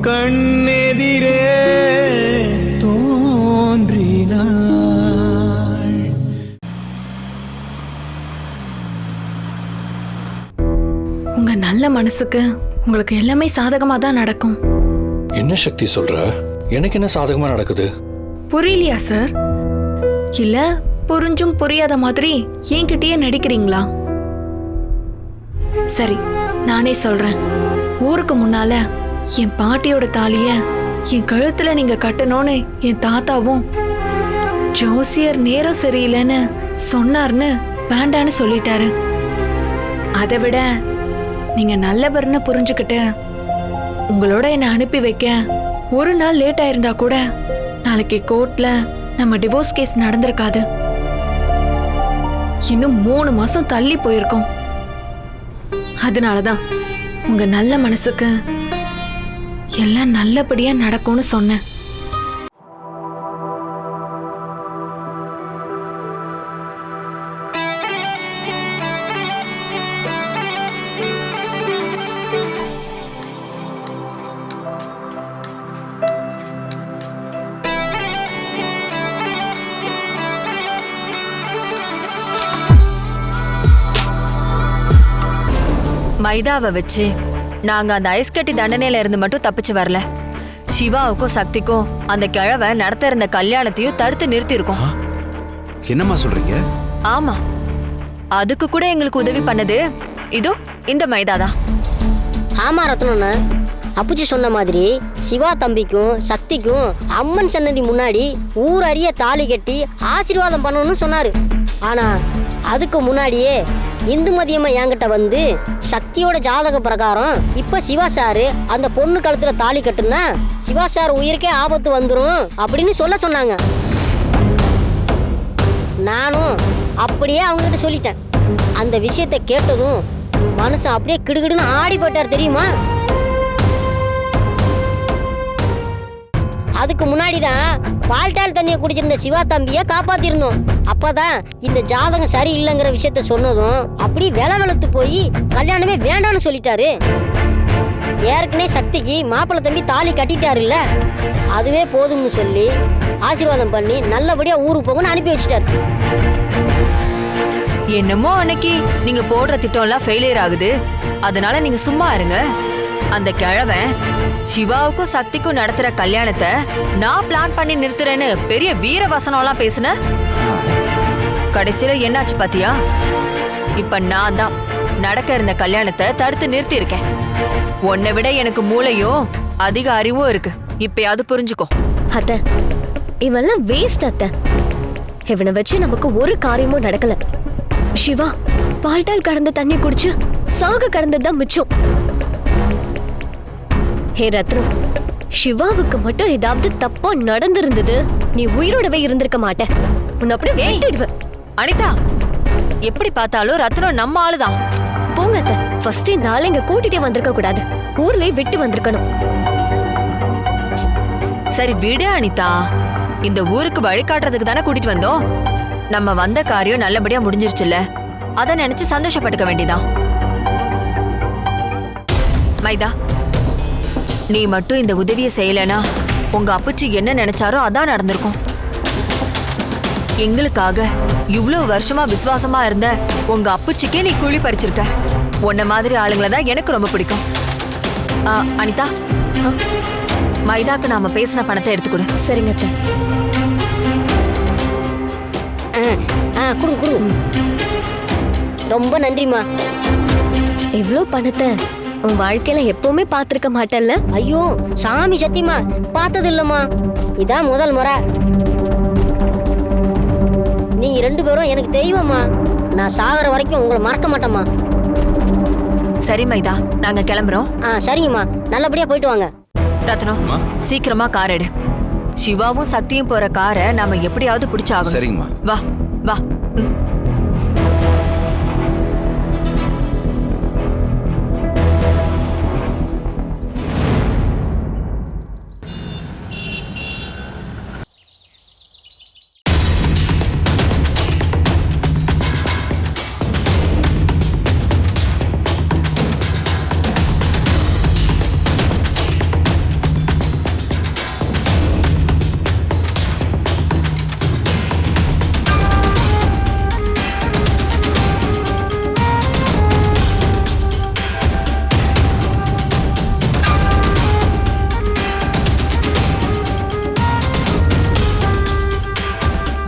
கண்ணெதிரே தோன்றினாள். உங்க நல்ல மனசுக்கு உங்களுக்கு எல்லாமே சாதகமா தான் நடக்கும். என்ன சக்தி சொல்ற? எனக்கு என்ன சாதகமா நடக்குது? புரியலையா சார்? இல்ல புரிஞ்சும் புரியாத மாதிரி என்கிட்டயே நடிக்கிறீங்களா? சரி, நானே சொல்றேன். ஊருக்கு முன்னால என் பாட்டியோட தாலிய என் கழுத்துல நீங்க கட்டணும்னு என் தாத்தாவும் ஜோசியர் நேரம் சரியில்லைன்னு சொன்னார்னு வேண்டான்னு சொல்லிட்டாரு. அதை விட நீங்க நல்லவர்னு புரிஞ்சுக்கிட்டு உங்களோட என்னை அனுப்பி வைக்க ஒரு நாள் லேட் ஆயிருந்தா கூட நாளைக்கு கோர்ட்ல நம்ம டிவோர்ஸ் கேஸ் நடந்திருக்காது. இன்னும் 3 மாசம் தள்ளி போயிருக்கோம். அதனாலதான் உங்க நல்ல மனசுக்கு எல்லாம் நல்லபடியா நடக்கும்னு சொன்னேன். மைதாவை வச்சு நாங்க அந்த ஐஸ் கட்டி தண்டனையில இருந்து மட்டும் தப்பிச்சு வரல. சிவாவுக்கும் சக்திக்கும் அந்த கிழவை நடத்த இருந்த கல்யாணத்தையும் தடுத்து நிறுத்தி இருக்கோம். என்னம்மா சொல்றீங்க? ஆமா, அதுக்கு கூட எங்களுக்கு உதவி பண்ணது இதோ இந்த மைதாதான். ஆமா ரத்னண்ணா, அப்புச்சி சொன்ன மாதிரி சிவா தம்பிக்கும் சக்திக்கும் அம்மன் சன்னதி முன்னாடி ஊர் அறிய தாலி கட்டி ஆசீர்வாதம் பண்ணணும்னு சொன்னாரு. ஆனா அதுக்கு முன்னாடியே இந்துமதியம்மா என்கிட்ட வந்து சக்தியோட ஜாதக பிரகாரம் இப்ப சிவா சாரு அந்த பொண்ணு கழுத்துல தாலி கட்டுனா சிவா சார் உயிருக்கே ஆபத்து வந்துரும் அப்படின்னு சொல்ல சொன்னாங்க. நானும் அப்படியே அவங்ககிட்ட சொல்லிட்டேன். அந்த விஷயத்தை கேட்டதும் மனுஷன் அப்படியே கிடுகிடுன்னு ஆடி போட்டார் தெரியுமா? அதுக்கு முன்னாடிதான் பால்டால் தண்ணியை குடிச்சிருந்த சிவா தம்பியை காப்பாத்திருந்தோம். அப்பதான் இந்த ஜாதகம் சரி இல்லைங்கிற விஷயத்த சொன்னதும் அப்படி வெளத்து போய் கல்யாணமே வேண்டாம்னு சொல்லிட்டாரு. ஏற்கனவே சக்திக்கு மாப்பிள்ளை தம்பி தாலி கட்டிட்டாருல்ல, அதுவே போதும்னு சொல்லி ஆசீர்வாதம் பண்ணி நல்லபடியா ஊருக்கு போகணும்னு அனுப்பி வச்சிட்டாரு. என்னமோ அன்னைக்கு நீங்க போடுற திட்டம் எல்லாம் ஃபெயிலியர் ஆகுது, அதனால நீங்க சும்மா இருங்க. அந்த கிழவன் சிவாவுக்கும் சக்திக்கும் நடத்துற கல்யாணத்தை நான் பிளான் பண்ணி நிறுத்துறேன்னு பெரிய வீர வசனம் எல்லாம் பேசுன. கடைசியில என்னாச்சு பாத்தியா? இப்ப நான் தான் நடக்க இருந்த கல்யாணத்தை தடுத்து நிறுத்தி இருக்கேன். உன்னை விட எனக்கு மூளையும் அதிக அறிவும் இருக்கு. இப்பயாவது புரிஞ்சுக்கோ. அத்தை, இவெல்லாம் வேஸ்ட் அத்தை. இவனை வச்சு நமக்கு ஒரு காரியமும் நடக்கல. சிவா பால்டால் கடந்த தண்ணி குடிச்சு சாக கடந்ததுதான் மிச்சம். ஹே ரத்னம், சிவாவுக்கு மட்டும் ஏதாவது தப்பா நடந்திருந்தது நீ உயிரோடவே இருந்திருக்க மாட்ட. உன்னை அப்படியே விட்டுடுவேன். அனிதா, எப்படி பார்த்தாலும் ரத்னம் நம்ம ஆளுதான். போங்க அத்தை, ஃபர்ஸ்ட் இந்த ஆளை இங்க கூட்டிட்டே வந்திருக்க கூடாது, ஊர்லயே விட்டு வந்திருக்கணும். சரி விடு அனிதா, இந்த ஊருக்கு வழிகாட்டுறதுக்கு தானே கூட்டிட்டு வந்தோம். நம்ம வந்த காரியம் நல்லபடியா முடிஞ்சிருச்சுல்ல, அத நினைச்சு சந்தோஷப்பட்டுக்க வேண்டியதான். மைதா, நீ மட்டும் இந்த உதவியை செய்யலனா உங்க அப்புச்சி என்ன நினைச்சாரோ அதான் நடந்திருக்கும். எங்களுக்காக இவ்வளவு வருஷமா விசுவாசமா இருந்த உங்க அப்புச்சிக்கே நீ குழி பறிச்சிருக்க. உன்ன மாதிரி ஆளுங்களை தான் எனக்கு ரொம்ப பிடிக்கும். அனிதா, மைதாக்கு நாம பேசின பணத்தை எடுத்துக்கொடு. சரிங்க அத்தை. குடு. ரொம்ப நன்றிமா. இவ்ளோ பணத்தை உன் வாழ்க்கையில எப்பவுமே பாத்திருக்க மாட்டல்ல? ஐயோ சாமி சத்தியமா பார்த்தது இல்லம்மா, இதான் முதல் முறை. நீங்க 2 பேரும் எனக்கு தெய்வம்மா. நான் சாகர வரைக்கும் உங்களை மறக்க மாட்டேம்மா. சரி மைதா, நாங்க கிளம்புறோம். சரிங்கம்மா, நல்லபடியா போயிட்டு வாங்க. ரத்னம், சீக்கிரமா கார் எடு. சிவாவும் சக்தியும் போற காரை நாம எப்படியாவது பிடிச்சாகும். சரிங்கம்மா. வா வா.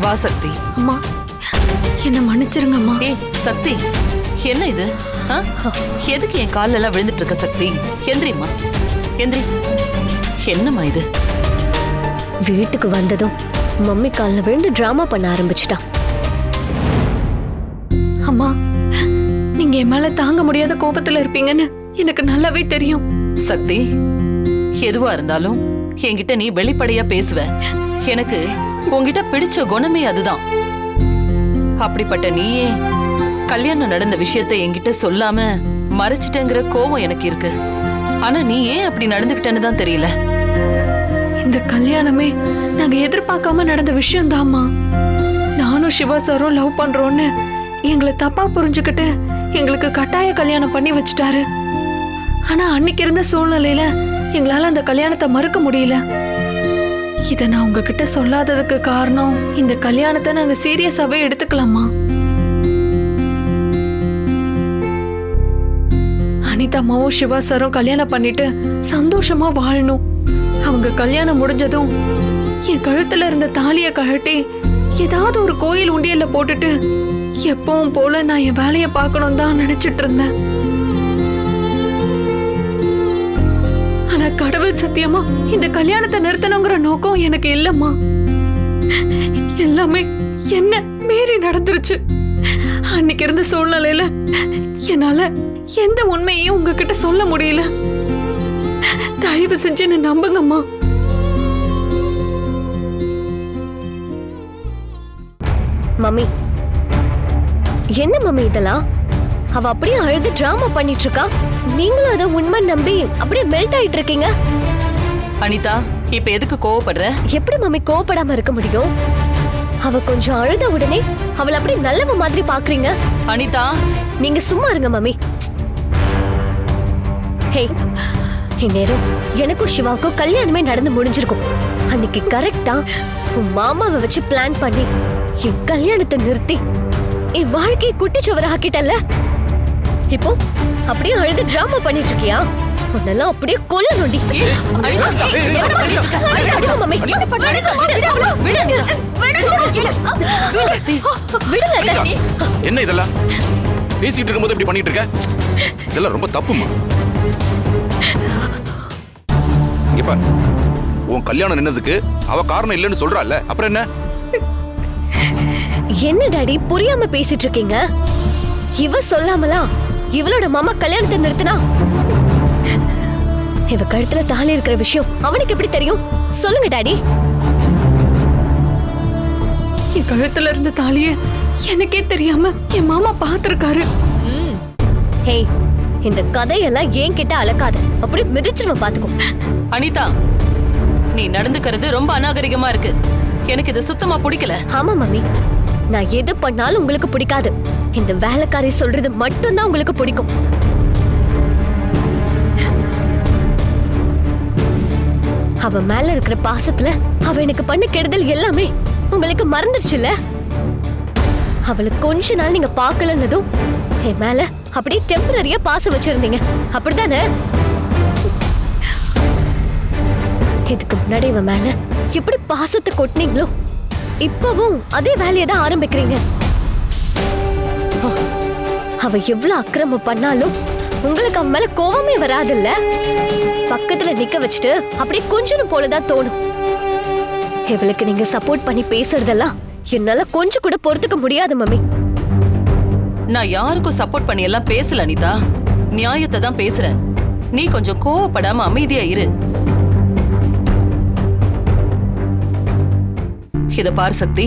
வா சக்தி. அம்மா என்ன மன்னிச்சிருங்கம்மா. ஏய் சக்தி, என்ன இது? ஆ? எதுக்கு என் கால்ல எல்லாம் விழுந்துட்டு இருக்க சக்தி? எந்திரிம்மா, எந்திரி. என்னம்மா இது? வீட்டுக்கு வந்ததும் மம்மி கால்ல விழுந்து டிராமா பண்ண ஆரம்பிச்சிட்டா. அம்மா நீங்க என் மேல தாங்க முடியாத கோபத்துல இருப்பீங்கன்னு எனக்கு நல்லாவே தெரியும். சக்தி, எதுவா இருந்தாலும் என்கிட்ட நீ வெளிப்படையா பேசுவ. எனக்கு உன்கிட்ட பிடிச்ச குணமே அதுதான். அப்படிப்பட்ட நீயே கல்யாணம் நடந்த விஷயத்தை என்கிட்ட சொல்லாம மறைச்சிட்டேங்கிற கோபம் எனக்கு இருக்கு. ஆனா நீ ஏன் அப்படி நடந்துகிட்டேன்னு தான் தெரியல. இந்த கல்யாணமே நாங்க எதிர்பார்க்காம நடந்த விஷயம் தாம்மா. நானும் சிவா சாரும் லவ் பண்றோன்னு எங்களை தப்பா புரிஞ்சுக்கிட்டு எங்களுக்கு கட்டாய கல்யாணம் பண்ணி வச்சுட்டாரு. ஆனா அன்னைக்கு இருந்த சூழ்நிலையில எங்களால அந்த கல்யாணத்தை மறுக்க முடியல. இத நான் உங்ககிட்ட சொல்லாததுக்கு காரணம் இந்த கல்யாணத்தை நாங்க சீரியஸாவே எடுத்துக்கலாமா. அனிதா அம்மாவும் சிவா சாரும் கல்யாணம் பண்ணிட்டு சந்தோஷமா வாழணும். அவங்க கல்யாணம் முடிஞ்சதும் என் கழுத்துல இருந்த தாலிய கழட்டி ஏதாவது ஒரு கோயில் உண்டியல்ல போட்டுட்டு எப்பவும் போல நான் என் வேலைய பார்க்கணும் தான் நினைச்சிட்டு இருந்தேன். ஆனா கடவுள் சத்தியமா இந்த கல்யாணத்தை நிறுத்தணுங்கிற நோக்கம் எனக்கு இல்லம்மா. எல்லாமே என்ன மீறி நடந்துருச்சு. அன்னைக்கு இருந்த சூழ்நிலையில என்னால எந்த உண்மையையும் உங்ககிட்ட சொல்ல முடியல. தயவு செஞ்சு என்ன நம்புங்கம்மா. மம்மி என்ன மம்மி இதெல்லாம்? அவ அப்படியே அழுது டிராமா பண்ணிட்டு இருக்கா. நீங்களும் அதை உண்மை நம்பி அப்படியே மெல்ட் ஆயிட்டு இருக்கீங்க. அனிதா, இப்ப எதுக்கு கோவப்படுற? எப்படி மம்மி கோவப்படாம இருக்க முடியும்? அவ கொஞ்சம் அழுத உடனே அவளை அப்படியே நல்லவ மாதிரி பாக்குறீங்க. அனிதா, நீங்க சும்மா இருங்க மம்மி. ஹே, இந்நேரம் எனக்கும் சிவாவுக்கும் கல்யாணமே நடந்து முடிஞ்சிருக்கும். அன்னைக்கு கரெக்டா உன் மாமாவை வச்சு பிளான் பண்ணி என் கல்யாணத்தை நிறுத்தி என் வாழ்க்கையை குட்டிச்சுவர ஆக்கிட்டல்ல. இப்போ அப்படியே அழுது டிராமா பண்ணிட்டு இருக்கியா? உன்னெல்லாம் அப்படியே கொல்ல நொண்டி. என்ன இதெல்லாம் பேசிட்டு இருக்கும்போது இப்படி பண்ணிட்டு இருக்க? இதெல்லாம் ரொம்ப தப்புமா. இங்க பாரு, உன் கல்யாணம் நின்னதுக்கு அவ காரணம் இல்லைன்னு சொல்றாள். அப்புறம் என்ன? என்ன டாடி புரியாம பேசிட்டு இருக்கீங்க? இவ சொல்லாமலா இவளோட மாமா கல்யாணத்தை நிறுத்தினா? இவ கழுத்துல தாலி இருக்கிற விஷயம் அவனுக்கு எப்படி தெரியும்? சொல்லுங்க டாடி. என் கழுத்துல இருந்த தாலிய எனக்கே தெரியாம என் மாமா பாத்திருக்காரு. ஹே, இந்த கதையெல்லாம் ஏன் கிட்ட அலக்காத. அப்படி மிதிச்சிருவ பாத்துக்கோ. அனிதா, நீ நடந்துக்கிறது ரொம்ப அநாகரிகமா இருக்கு. எனக்கு இது சுத்தமா பிடிக்கல. ஆமா மம்மி, நான் எது பண்ணாலும் உங்களுக்கு பிடிக்காது. இந்த வேலைக்காரி சொல்றது மட்டும்தான் உங்களுக்கு பிடிக்கும். அவ மேல இருக்கிற பாசத்துல அவ எனக்கு பண்ண கெடுதல் எல்லாமே உங்களுக்கு மறந்துருச்சுல்ல. அவளை கொஞ்ச நாள் நீங்க பாக்கலன்னதும் என் மேல அப்படியே டெம்பரரியா பாசம் வச்சிருந்தீங்க, அப்படித்தானே? இதுக்கு முன்னாடி இவ மேல எப்படி பாசத்தை கொட்டினீங்களோ இப்பவும் அதே வேலையை தான் ஆரம்பிக்கிறீங்க. அவ எவ்வளவு அக்கிரமம் பண்ணாலும் உங்களுக்கு அவன் மேல கோவமே வராதுல்ல. பக்கத்துல நிக்க வச்சுட்டு அப்படியே கொஞ்சம் போலதான் தோணும். இவளுக்கு நீங்க சப்போர்ட் பண்ணி பேசுறதெல்லாம் என்னால கொஞ்சம் கூட பொறுத்துக்க முடியாது மம்மி. நான் யாருக்கும் சப்போர்ட் பண்ணி எல்லாம் பேசல அனிதா. நியாயத்தை தான் பேசுறேன். நீ கொஞ்சம் கோவப்படாம அமைதியா இரு. இத பார் சக்தி,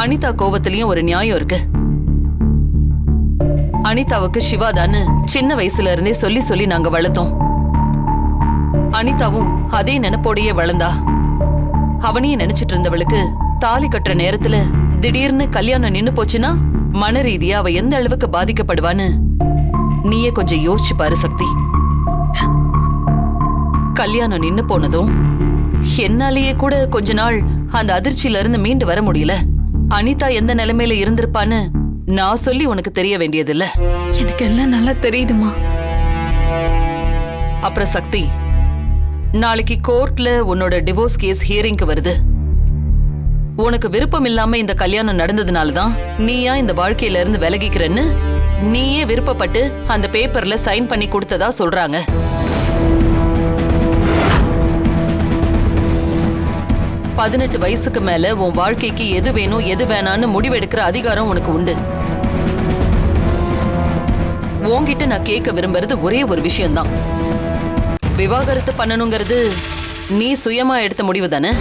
அனிதா கோவத்திலயும் ஒரு நியாயம் இருக்கு. அனிதாவுக்கு சிவாதான்னு சின்ன வயசுல இருந்தே சொல்லி சொல்லி நாங்க வளர்த்தோம். அனிதாவும் அதே நினைப்போடையே வளர்ந்தா. அவனையும் நினைச்சிட்டு இருந்தவளுக்கு தாலி கட்டுற நேரத்துல திடீர்னு கல்யாணம் நின்னு போச்சுன்னா மன ரீதியா அவ எந்த அளவுக்கு பாதிக்கப்படுவான்னு நீயே கொஞ்சம் யோசிச்சு பாரு சக்தி. கல்யாணம் நின்னு போனதும் என்னாலேயே கூட கொஞ்ச நாள் அந்த அதிர்ச்சியில இருந்து மீண்டு வர முடியல. அனிதா எந்த நிலைமையில இருந்திருப்பான்னு நான் சொல்லி உனக்கு தெரிய வேண்டியதில்ல. எனக்கு எல்லாம் நல்லா தெரியுதுமா. அப்புறம் சக்தி, நாளைக்கு கோர்ட்ல உன்னோட டிவோர்ஸ் கேஸ் ஹியரிங்க்கு வருது. உனக்கு விருப்பம் இல்லாம இந்த கல்யாணம் நடந்ததுனாலதான் நீயா இந்த வாழ்க்கையில இருந்து விலகிக்கிறன்னு நீயே விருப்பப்பட்டு அந்த பேப்பர்ல சைன் பண்ணி கொடுத்ததா சொல்றாங்க. பதினெட்டு வயசுக்கு மேல உன் வாழ்க்கைக்கு எது வேணும் எது வேணான்னு முடிவெடுக்கிற அதிகாரம் உனக்கு உண்டு. உன்கிட்ட நான் கேட்க விரும்புறது ஒரே ஒரு விஷயம்தான். விவாகரத்து பண்ணணுங்கிறது நீ சுயமா எடுத்த முடிவு தானே?